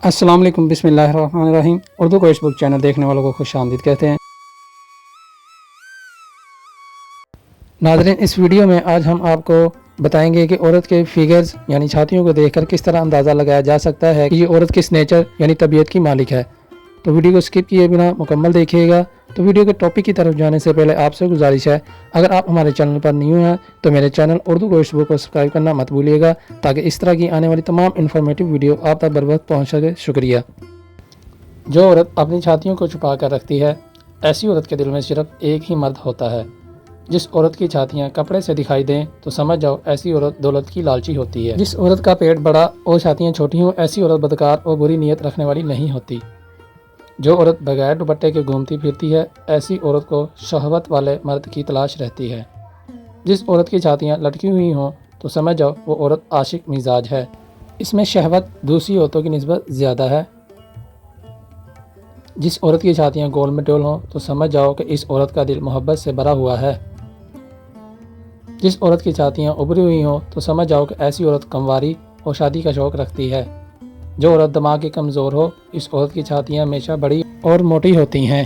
السلام علیکم، بسم اللہ الرحمن الرحیم۔ اردو کوئس بک چینل دیکھنے والوں کو خوش آمدید کہتے ہیں۔ ناظرین، اس ویڈیو میں آج ہم آپ کو بتائیں گے کہ عورت کے فیگرز یعنی چھاتیوں کو دیکھ کر کس طرح اندازہ لگایا جا سکتا ہے کہ یہ عورت کس نیچر یعنی طبیعت کی مالک ہے۔ تو ویڈیو کو سکپ کیے بنا مکمل دیکھیے گا۔ تو ویڈیو کے ٹاپک کی طرف جانے سے پہلے آپ سے گزارش ہے، اگر آپ ہمارے چینل پر نیو ہیں تو میرے چینل اردو کوئس بک کو سبسکرائب کرنا مت بھولیے گا تاکہ اس طرح کی آنے والی تمام انفارمیٹیو ویڈیو آپ تک بر وقت پہنچ سکے۔ شکریہ۔ جو عورت اپنی چھاتیوں کو چھپا کر رکھتی ہے، ایسی عورت کے دل میں صرف ایک ہی مرد ہوتا ہے۔ جس عورت کی چھاتیاں کپڑے سے دکھائی دیں تو سمجھ جاؤ ایسی عورت دولت کی لالچی ہوتی ہے۔ جس عورت کا پیٹ بڑا اور چھاتیاں چھوٹی ہوں، ایسی عورت بدکار اور بری نیت رکھنے والی نہیں ہوتی۔ جو عورت بغیر دوپٹے کے گھومتی پھرتی ہے، ایسی عورت کو شہوت والے مرد کی تلاش رہتی ہے۔ جس عورت کی چھاتیاں لٹکی ہوئی ہوں تو سمجھ جاؤ وہ عورت عاشق مزاج ہے۔ اس میں شہوت دوسری عورتوں کی نسبت زیادہ ہے۔ جس عورت کی چھاتیاں گول مٹول ہوں تو سمجھ جاؤ کہ اس عورت کا دل محبت سے بھرا ہوا ہے۔ جس عورت کی چھاتیاں ابھری ہوئی ہوں تو سمجھ جاؤ کہ ایسی عورت کنواری اور شادی کا شوق رکھتی ہے۔ جو عورت دماغ کی کمزور ہو، اس عورت کی چھاتیاں ہمیشہ بڑی اور موٹی ہوتی ہیں۔